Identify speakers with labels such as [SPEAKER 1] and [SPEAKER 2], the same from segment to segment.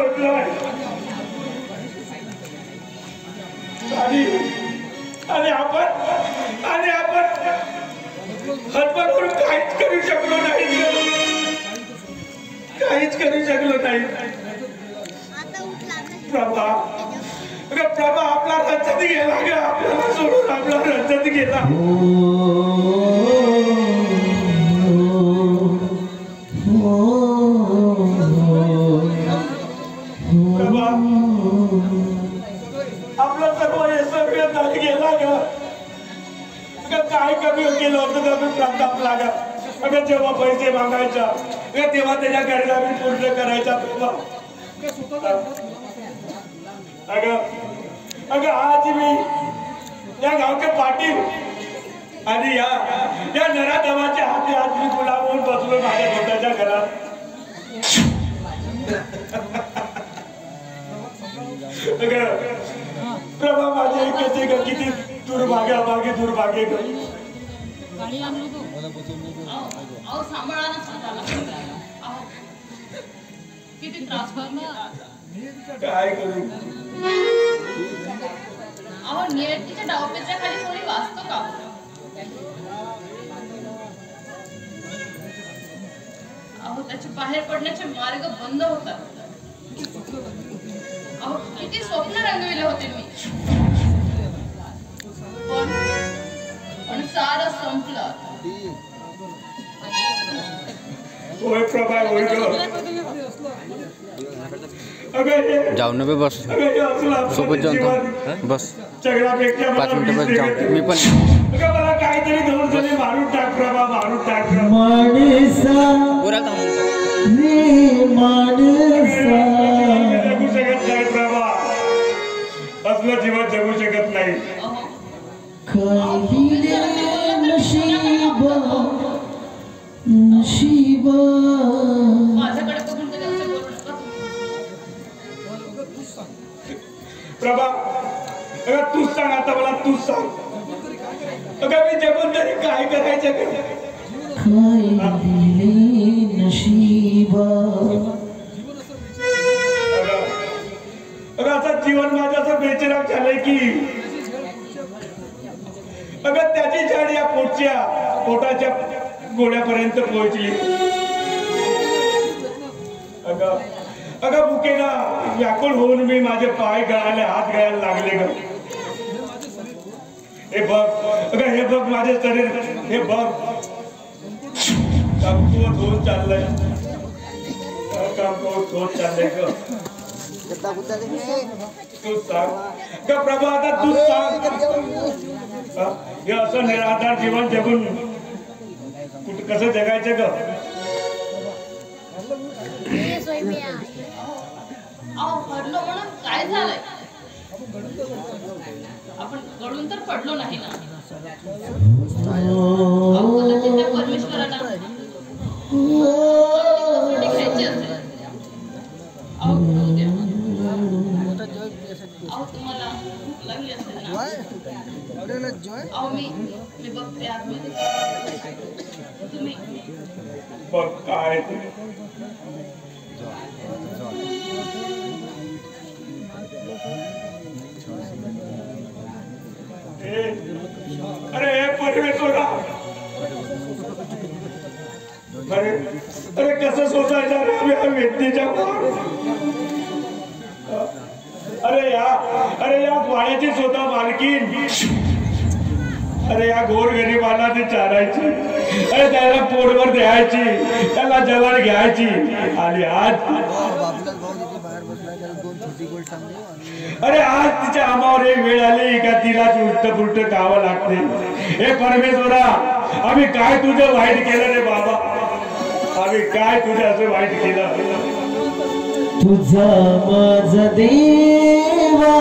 [SPEAKER 1] सोडलाय आणि आपण हटपट करून काहीच करू शकलो नाही प्रभा आपला रंजत गेला ग आपल्याला सोडून आपला रंजत गेला प्रभा आपलं सर्व हे सगळं गेला ग काय कमी केलं होतं कमी प्रताप लागत अगं जेव्हा पैसे मागायचा तेव्हा त्याच्या गरजा मी पूर्ण करायचा प्रभा अगं आज मी या गावचे पाटील आणि या नराधमाच्या हाती आज मी गुलाम बसलो माझ्या स्वतःच्या घरात प्रभा माझे कसे ग किती दुर्भाग्य
[SPEAKER 2] किती त्रास
[SPEAKER 1] काय करू
[SPEAKER 2] अहो नियतीच्या डावपेच्या खाली कोणी वाचतो का अहो त्याचे बाहेर पडण्याचे मार्ग बंद होतात अहो किती स्वप्न रंगविले होते मी पण सारं संपलं
[SPEAKER 1] होय प्रभा होय
[SPEAKER 3] जाऊ ना बस सोबत जाऊन बस 5 मिनिटं बस जाऊ मी पण
[SPEAKER 1] मला काहीतरी धरून मारून टाक प्रभा मारून टाक जगू शकत नाही प्रभा असलं जीवन जगू शकत नाही
[SPEAKER 2] माझ्याकडे बघून कधी असं बोलू नका
[SPEAKER 1] प्रभा तूच सांग आता मला तूच सांग मी जगून तरी काय करायचं असं जीवन माझं बेचैन झालंय की त्याची झाड या पोटाच्या गोड्यापर्यंत पोहोचली भुकेला व्याकुळ होऊन मी माझे पाय गळाले हात गळायला लागले ग हे बघ माझे शरीर हे बघ कमकुवत होत चाललंय ग तू सांग प्रभा आता तू सांग हे असं निराधार जीवन जगून कसं जगायचं ग
[SPEAKER 2] पडलो म्हणून काय झालंय आपण गळून तर पडलो नाही ना परमेश्वराला घ्यायची असेल तुम्हाला लागली असेल ना मी बघते आतमध्ये तुम्ही
[SPEAKER 1] बघ काय अरे परमेश्वरा अरे कसं सोसायचं रे या व्यक्तीच्या अरे या पाण्याची स्वतः मालकीन अरे या गोरगरिबाला ती चारायची अरे त्याला पोटभर द्यायची त्याला जवळ घ्यायची आणि आज तिच्या आमावर एक वेळ आली का तिला उलट पुलट खावं लागते हे परमेश्वरा आम्ही काय तुझं वाईट केलं रे बाबा आम्ही काय तुझं असं वाईट केलं
[SPEAKER 4] तुझा माझा देवा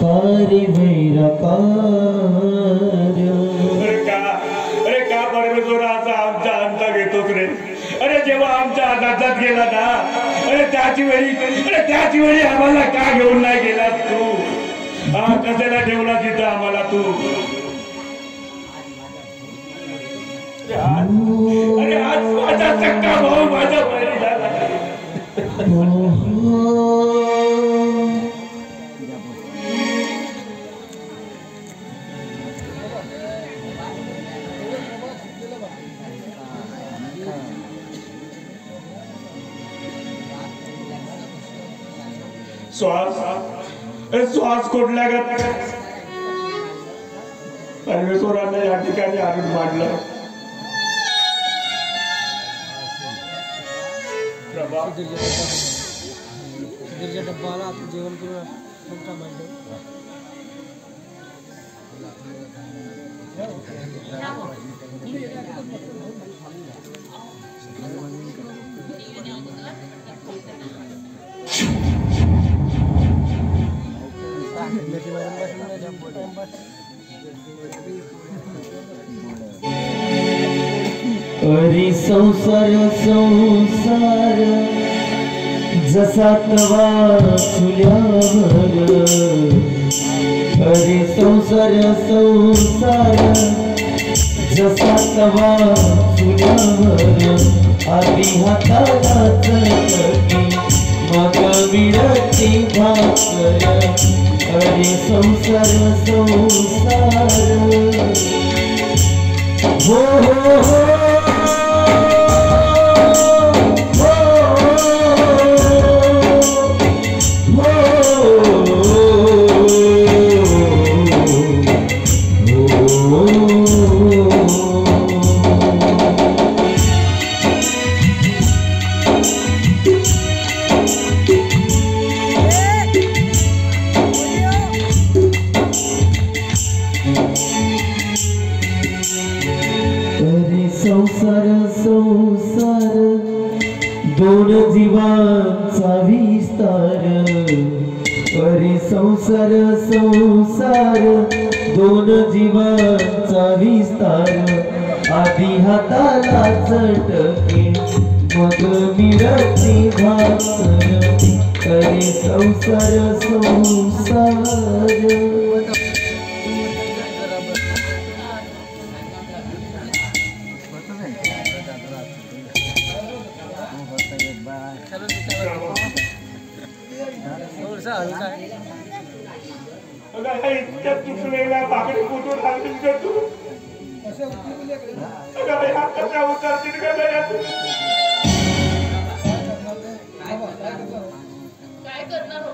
[SPEAKER 4] कार्य
[SPEAKER 1] अरे का परमेश्वरा असा आमचा अंत घेतोच रे अरे जेव्हा आमच्या हातात गेला ना अरे त्याची वेळी आम्हाला का घेऊन नाही गेला तू कशाला ठेवला तिथं आम्हाला तू अरे आज माझा सक्का भाऊ माझा बळी झाला श्वास कोटल्या परमेश्वराने या ठिकाणी आणून मांडलं.
[SPEAKER 4] डब्बाला आपण जेवण करून अरे संसार संसार जसा तवा चुल्यावर, अरे संसार संसार जसा तवा चुल्यावर, आधी हाताला चटकी मग मिळती भाकर. अरे संसार संसार हो हो हो संसार संसार दोन जीवांचा विस्तार. अरे संसार संसार दोन जीवांचा विस्तार, आधी हाताला चटके मग मिळती भाकर. अरे संसार संसार
[SPEAKER 1] इतक्या चुकलेल्या भाकरी कुठून आणतील का तू? कशा उतरतील का
[SPEAKER 2] काय करणार हो?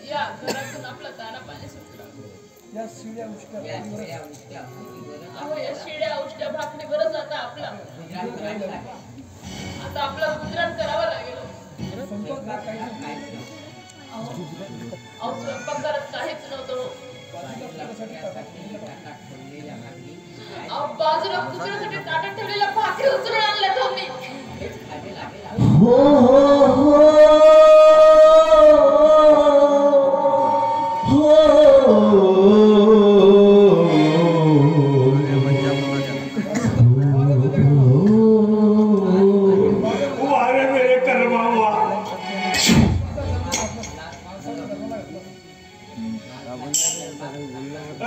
[SPEAKER 2] या घरातून आपला दाना पाणी सुटला. अहो या शिड्या उष्ट्या भाकरीवरच आता आपला गुजरात करावा लागेल. स्वयंपाक करत काहीच नव्हतं. बाजूला कुत्र्यासाठी ताटात ठेवलेल्या भाकरी उचलून आणल्या तो मी.
[SPEAKER 4] हो हो हो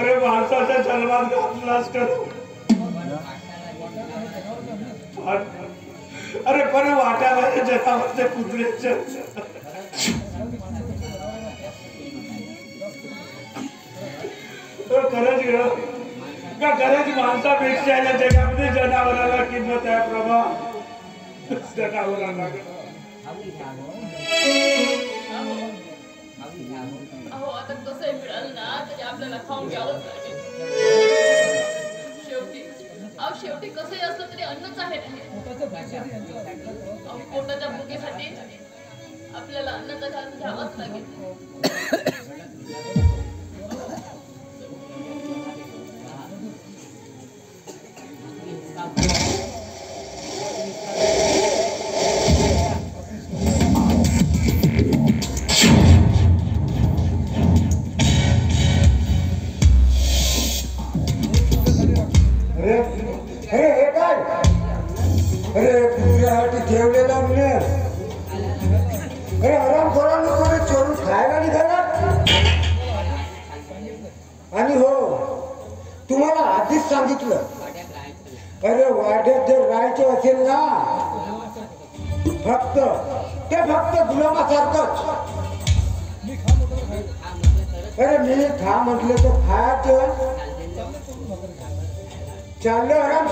[SPEAKER 1] अरे माणसाच्या जन्मात घातलास कर. अरे पण वाट्याला जगावरचे कुत्र्याचे खरंच ग खरंच माणसापेक्षा या जगामध्ये जनावराला किंमत आहे प्रभा. जनावराला
[SPEAKER 2] अहो आता कसंही मिळालं ना तरी आपल्याला खाऊन घ्यावंच लागेल. शेवटी कसंही असलं तरी अन्नच आहे ना. पोटाच्या भुकेसाठी आपल्याला अन्नाचा घास घ्यावाच लागेल.
[SPEAKER 5] ठेवलेला अरे आराम करा चोरून खायला निघाला. आणि हो तुम्हाला आधीच सांगितलं, अरे वाड्यात जर राहायचं असेल ना फक्त गुलामासारखंच. अरे मी खा म्हटलं तर खायचं. चाललं आराम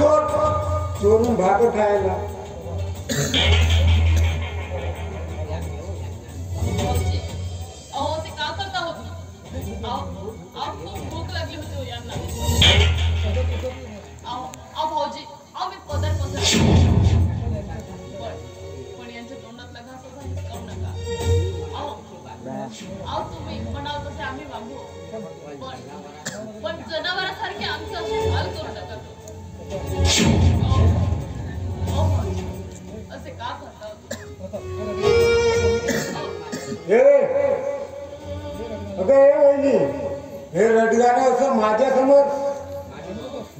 [SPEAKER 5] चोरून भाकर खायला.
[SPEAKER 2] अहो ते का करता होती? खूप भूक लागली होती यांना. अहो भाऊजी, अहो मी पदर पण यांच्या तोंडातला घास असा खाऊ नका. अहो तुम्ही म्हणाल तसे आम्ही वागू, पण जनावरासारखे आमचे असे हाल करू नका. असे का करता?
[SPEAKER 5] हे रडगाणं असं माझ्या समोर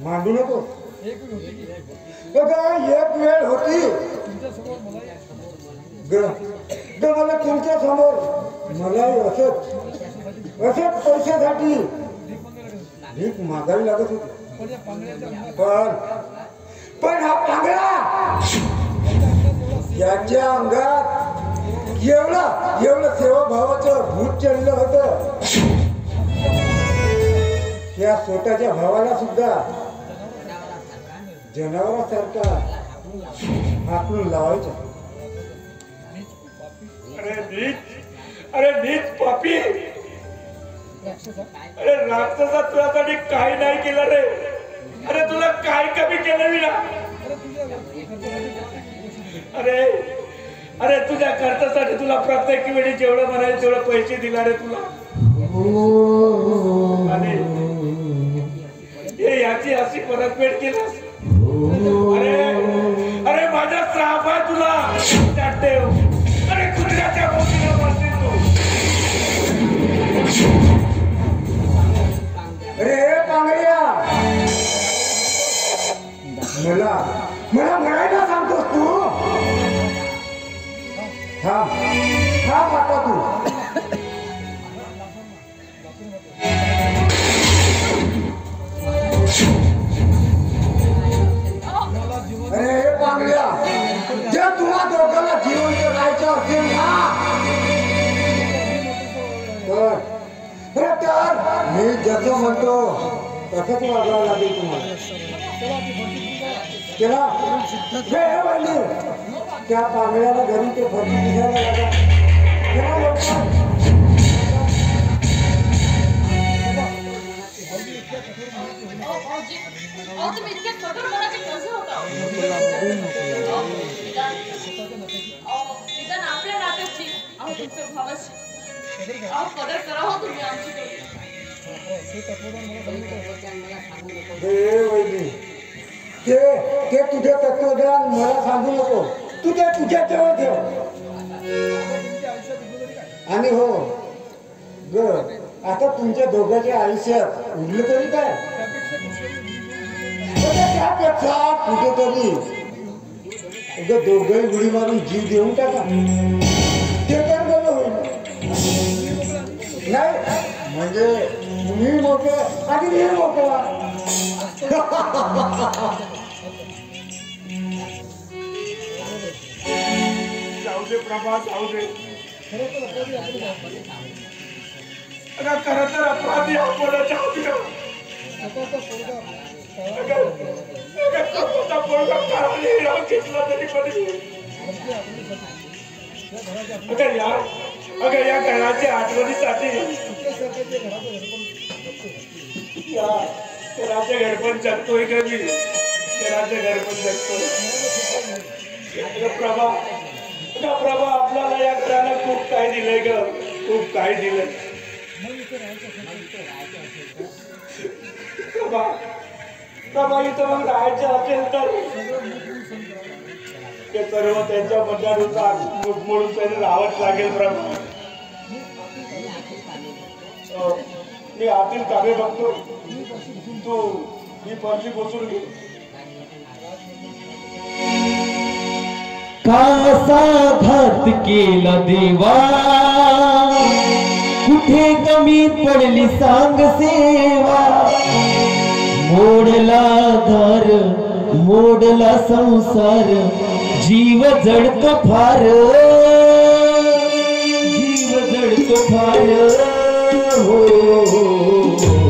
[SPEAKER 5] मांडू नको. एक वेळ होती मला तुमच्या समोर मलाही असंच पैशासाठी भीक मागावी लागत होती. पण हा पांगळा याच्या अंगात एवढं सेवाभावाचं भूत चढलं होतं. त्या स्वतःच्या भावाला सुद्धा जनावरासारखा आपण लावायचा.
[SPEAKER 1] अरे नीच पापी. अरे राक्षसा तुझ्यासाठी काही नाही केलं रे. अरे तुला काय कमी केलं मी ना. अरे तुझ्या खर्चासाठी तुला प्रत्येक वेळी जेवढं म्हणाले तेवढं पैसे दिला रे तुला. आणि याची अशी परतफेड केलास. अरे माझा श्राप आहे तुला. अरे कुत्र्याच्या मोठीला बसतील तू.
[SPEAKER 5] अरे पांगळ्या, मला म्हणायला सांगतोस तू. थांब आता तू. अरे पांगळ्या, जर तुम्हा दोघांना जिवंत राहायचं असेल ना तर मी जसं म्हणतो तसंच वागावं लागेल तुम्हाला. त्या पांगळ्याला घरी ते फरशी दिसायला लागला.
[SPEAKER 2] तुम्ही इतके कठोर मनाचे कसे होता? निदान आपल्या नात्याची तुमच्या भावाची कदर करा हो तुम्ही आमची.
[SPEAKER 5] ते तुझे तत्वज्ञान मला सांगू नको. तू ते तुझ्या जवळ ठेव. आणि हो ग, आता तुमच्या दोघांच्या आयुष्यात उरलं तरी काय? त्यापेक्षा कुठेतरी दोघंही उडी मारून जीव देऊन टाका. ते तर बरं होईल. नाही म्हणजे तुम्ही मोठे आणि मी मोठा.
[SPEAKER 1] जाऊ दे प्रभा, जाऊ दे. खरं तर अपराधी आपल्याला जाऊ दे. या घराच्या आठवणीसाठी घराचे घरपण जगतोय का मी. घराचे घरपण जगतोय. प्रभा आपल्याला या घराला खूप काय दिलंय ग. खूप काय दिलंय. प्रभा इथं मग राहायचं असेल तर ते सर्व त्यांच्या मनानुसार मुठमोडून त्यांनी राहावंच लागेल. प्रभा मी आतील कामे बघतो. तू ही फरशी बसून घे.
[SPEAKER 4] कासा घात केला देवा, कुठे कमी पडली सांग सेवा. मोडला घर, मोडला संसार, जीव जडतो फार, जीव जडतो फार हो